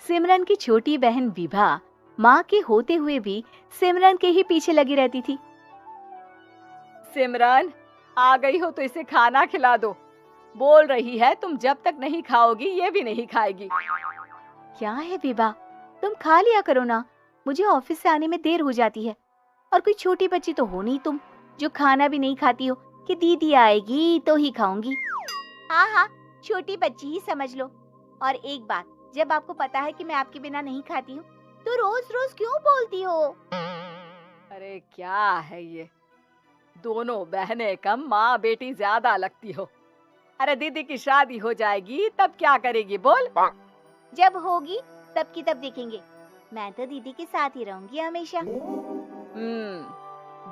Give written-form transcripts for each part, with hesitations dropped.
सिमरन की छोटी बहन विभा माँ के होते हुए भी सिमरन के ही पीछे लगी रहती थी। सिमरन, आ गई हो तो इसे खाना खिला दो। बोल रही है तुम जब तक नहीं खाओगी ये भी नहीं खाएगी। क्या है विभा, तुम खा लिया करो ना, मुझे ऑफिस से आने में देर हो जाती है। और कोई छोटी बच्ची तो हो नहीं तुम जो खाना भी नहीं खाती हो कि दीदी आएगी तो ही खाऊंगी। हाँ हाँ, छोटी बच्ची ही समझ लो। और एक बात, जब आपको पता है कि मैं आपके बिना नहीं खाती हूँ तो रोज रोज क्यों बोलती हो? अरे क्या है ये, दोनों बहनें कम माँ बेटी ज्यादा लगती हो। अरे दीदी की शादी हो जाएगी तब क्या करेगी बोल? जब होगी तब की तब देखेंगे। मैं तो दीदी के साथ ही रहूंगी हमेशा।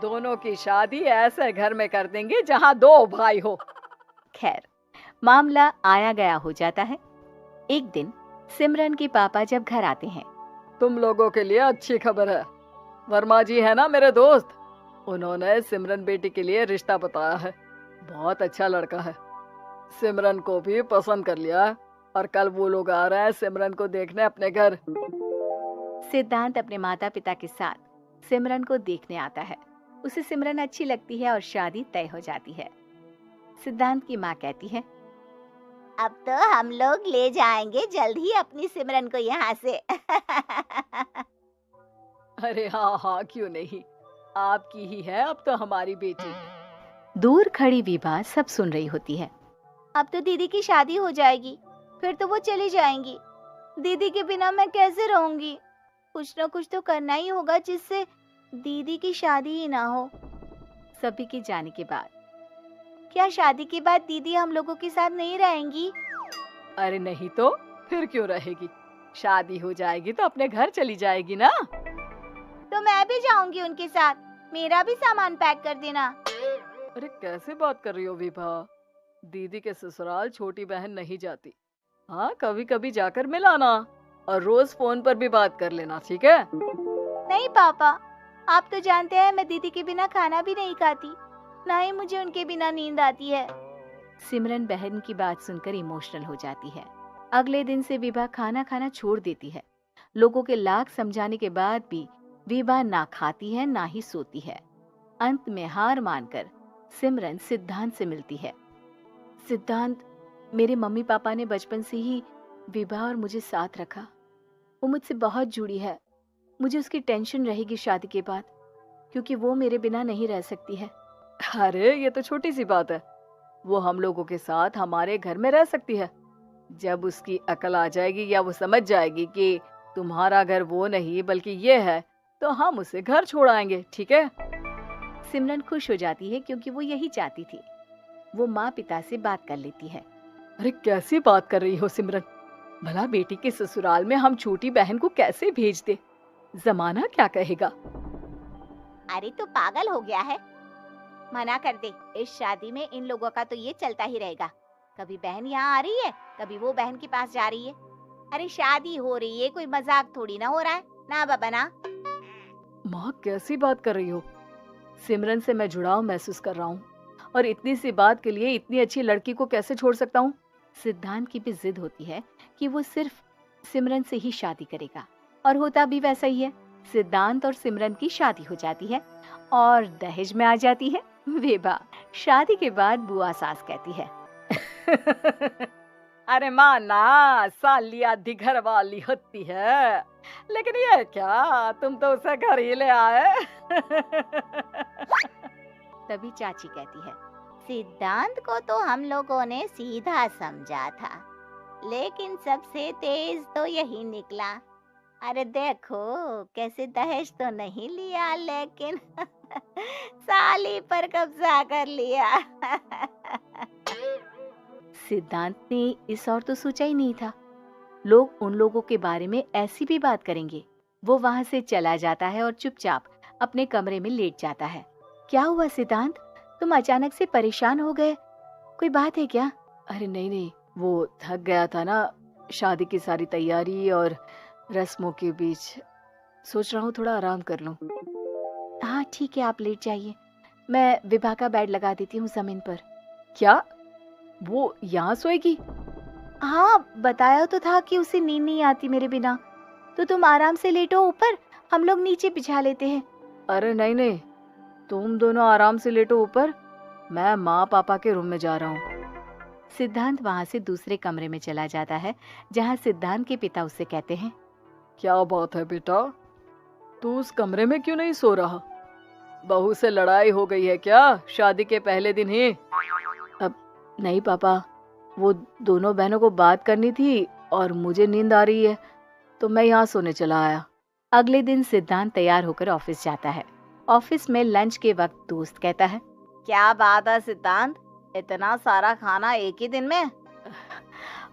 दोनों की शादी ऐसे घर में कर देंगे जहाँ दो भाई हो। खैर, मामला आया गया हो जाता है। एक दिन सिमरन के पापा जब घर आते हैं। तुम लोगों के लिए अच्छी खबर है। वर्मा जी है ना मेरे दोस्त, उन्होंने सिमरन बेटी के लिए रिश्ता बताया है। बहुत अच्छा लड़का है, सिमरन को भी पसंद कर लिया है और कल वो लोग आ रहे हैं सिमरन को देखने अपने घर। सिद्धांत अपने माता पिता के साथ सिमरन को देखने आता है। उसे सिमरन अच्छी लगती है और शादी तय हो जाती है। सिद्धांत की माँ कहती है, अब तो हम लोग ले जाएंगे जल्द ही अपनी सिमरन को यहाँ से। अरे हाँ हाँ, क्यों नहीं, आपकी ही है अब तो हमारी बेटी। दूर खड़ी विभा सब सुन रही होती है। अब तो दीदी की शादी हो जाएगी, फिर तो वो चली जाएंगी। दीदी के बिना मैं कैसे रहूंगी? कुछ ना कुछ तो करना ही होगा जिससे दीदी की शादी ही ना हो। सभी के जाने के बाद क्या शादी के बाद दीदी हम लोगों के साथ नहीं रहेंगी? अरे नहीं तो फिर क्यों रहेगी, शादी हो जाएगी तो अपने घर चली जाएगी ना। तो मैं भी जाऊंगी उनके साथ, मेरा भी सामान पैक कर देना। अरे कैसे बात कर रही हो विभा, दीदी के ससुराल छोटी बहन नहीं जाती। हाँ, कभी कभी जाकर मिलाना और रोज फोन पर भी बात कर लेना, ठीक है? नहीं पापा, आप तो जानते हैं मैं दीदी के बिना खाना भी नहीं खाती, ना ही मुझे उनके बिना नींद आती है। सिमरन बहन की बात सुनकर इमोशनल हो जाती है। अगले दिन से विभा खाना खाना छोड़ देती है। लोगों के लाख समझाने के बाद भी विभा ना खाती है ना ही सोती है। अंत में हार मानकर सिमरन सिद्धांत से मिलती है। सिद्धांत, मेरे मम्मी पापा ने बचपन से ही विभा और मुझे साथ रखा। वो मुझसे बहुत जुड़ी है। मुझे उसकी टेंशन रहेगी शादी के बाद, क्योंकि वो मेरे बिना नहीं रह सकती है। अरे ये तो छोटी सी बात है, वो हम लोगों के साथ हमारे घर में रह सकती है। जब उसकी अकल आ जाएगी या वो समझ जाएगी कि तुम्हारा घर वो नहीं बल्कि ये है, तो हम उसे घर छोड़ आएंगे, ठीक है? सिमरन खुश हो जाती है क्योंकि वो यही चाहती थी। वो माँ पिता से बात कर लेती है। अरे कैसी बात कर रही हो सिमरन, भला बेटी के ससुराल में हम छोटी बहन को कैसे भेज दे, जमाना क्या कहेगा? अरे तो पागल हो गया है, मना कर दे। इस शादी में इन लोगों का तो ये चलता ही रहेगा। कभी बहन यहाँ आ रही है, कभी वो बहन के पास जा रही है। अरे शादी हो रही है, कोई मजाक थोड़ी ना हो रहा है ना बाबा ना। माँ कैसी बात कर रही हो, सिमरन से मैं जुड़ाव महसूस कर रहा हूँ और इतनी सी बात के लिए इतनी अच्छी लड़की को कैसे छोड़ सकता हूँ? सिद्धांत की भी जिद होती है कि वो सिर्फ सिमरन से ही शादी करेगा, और होता भी वैसा ही है। सिद्धांत और सिमरन की शादी हो जाती है और दहेज में आ जाती है विभा। शादी के बाद बुआ सास कहती है, अरे माँ ना, साली आधी घर वाली होती है, लेकिन ये क्या, तुम तो उसे घर ही ले आए। तभी चाची कहती है, सिद्धांत को तो हम लोगों ने सीधा समझा था, लेकिन सबसे तेज तो यही निकला। अरे देखो कैसे दहेज तो नहीं लिया, लेकिन साली पर कब्जा कर लिया। सिद्धांत ने इस और तो सोचा ही नहीं था, लोग उन लोगों के बारे में ऐसी भी बात करेंगे। वो वहां से चला जाता है और चुपचाप अपने कमरे में लेट जाता है। क्या हुआ सिद्धांत, तुम अचानक से परेशान हो गए, कोई बात है क्या? अरे नहीं नहीं, वो थक गया था ना, शादी की सारी तैयारी और रस्मों के बीच, सोच रहा हूँ थोड़ा आराम कर लूं। हाँ ठीक है, आप लेट जाइए, मैं विभा का बेड लगा देती हूँ जमीन पर। क्या वो यहाँ सोएगी? हाँ, बताया तो था कि उसे नींद नहीं आती मेरे बिना। तो तुम आराम से लेटो ऊपर, हम लोग नीचे बिछा लेते हैं। अरे नहीं नहीं, तुम दोनों आराम से लेटो ऊपर, मैं माँ पापा के रूम में जा रहा हूँ। सिद्धांत वहां से दूसरे कमरे में चला जाता है, जहां सिद्धांत के पिता उससे कहते हैं, क्या बात है बेटा, तू उस कमरे में क्यों नहीं सो रहा? बहू से लड़ाई हो गई है क्या शादी के पहले दिन ही? अब नहीं पापा, वो दोनों बहनों को बात करनी थी और मुझे नींद आ रही है, तो मैं यहाँ सोने चला आया। अगले दिन सिद्धांत तैयार होकर ऑफिस जाता है। ऑफिस में लंच के वक्त दोस्त कहता है, क्या बात है सिद्धांत, इतना सारा खाना एक ही दिन में?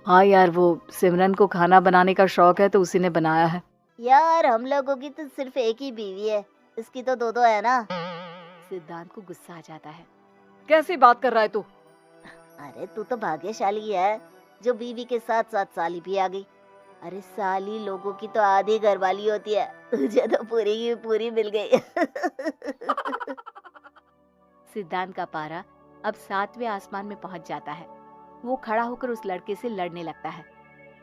हाँ यार, वो सिमरन को खाना बनाने का शौक है तो उसी ने बनाया है। यार हम लोगों की तो सिर्फ एक ही बीवी है, इसकी तो दो है ना। सिद्धांत को गुस्सा आ जाता है। कैसी बात कर रहा है तू? अरे तू तो भाग्यशाली है जो बीवी के साथ साथ साली भी आ गई। अरे साली लोगों की तो आधी घरवाली होती है, तुझे तो पूरी की पूरी मिल गई। सिद्धांत का पारा अब 7वें आसमान में पहुंच जाता है। वो खड़ा होकर उस लड़के से लड़ने लगता है।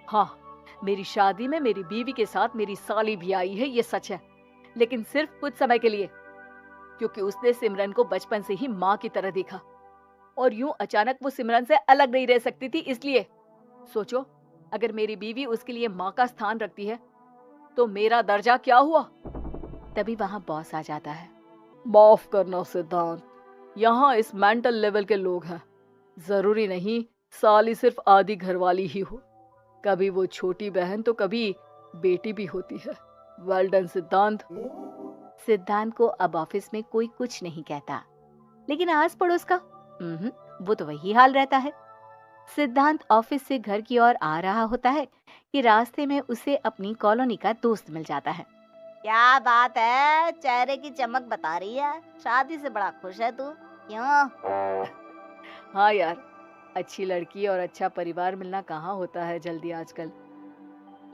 हाँ, मेरी शादी में मेरी बीवी के साथ मेरी साली भी आई है, ये सच है, लेकिन सिर्फ कुछ समय के लिए, क्योंकि उसने सिमरन को बचपन से ही माँ की तरह देखा और यूं अचानक वो सिमरन से अलग नहीं रह सकती थी। इसलिए सोचो, अगर मेरी बीवी उसके लिए माँ का स्थान रखती है तो मेरा दर्जा क्या हुआ? तभी वहां बॉस आ जाता है। माफ करना सिद्धांत, यहाँ इस मेंटल लेवल के लोग हैं, जरूरी नहीं साली सिर्फ आधी घरवाली ही हो, कभी वो छोटी बहन तो कभी बेटी भी होती है। वेल डन सिद्धांत। सिद्धांत को अब ऑफिस में कोई कुछ नहीं कहता, लेकिन आस पड़ोस का वो तो वही हाल रहता है। सिद्धांत ऑफिस से घर की ओर आ रहा होता है कि रास्ते में उसे अपनी कॉलोनी का दोस्त मिल जाता है। क्या बात है, चेहरे की चमक बता रही है, शादी से बड़ा खुश है तू, क्यों? हाँ यार, अच्छी लड़की और अच्छा परिवार मिलना कहाँ होता है जल्दी आजकल।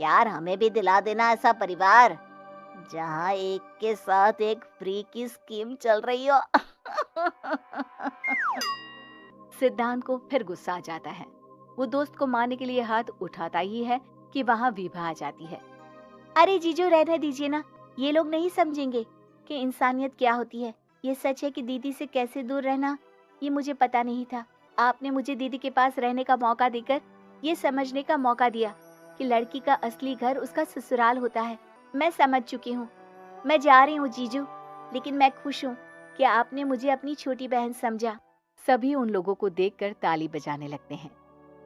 यार हमें भी दिला देना ऐसा परिवार जहाँ एक के साथ एक फ्री की स्कीम चल रही हो। सिद्धांत को फिर गुस्सा आ जाता है। वो दोस्त को मारने के लिए हाथ उठाता ही है कि वहाँ विभा आ जाती है। अरे जीजू रहने दीजिए ना, ये लोग नहीं समझेंगे कि इंसानियत क्या होती है। ये सच है कि दीदी से कैसे दूर रहना, ये मुझे पता नहीं था। आपने मुझे दीदी के पास रहने का मौका देकर ये समझने का मौका दिया कि लड़की का असली घर उसका ससुराल होता है। मैं समझ चुकी हूँ, मैं जा रही हूँ जीजू, लेकिन मैं खुश हूँ कि आपने मुझे अपनी छोटी बहन समझा। सभी उन लोगों को देखकर ताली बजाने लगते हैं।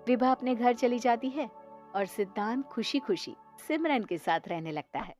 विभा अपने घर चली जाती है और सिद्धांत खुशी खुशी सिमरन के साथ रहने लगता है।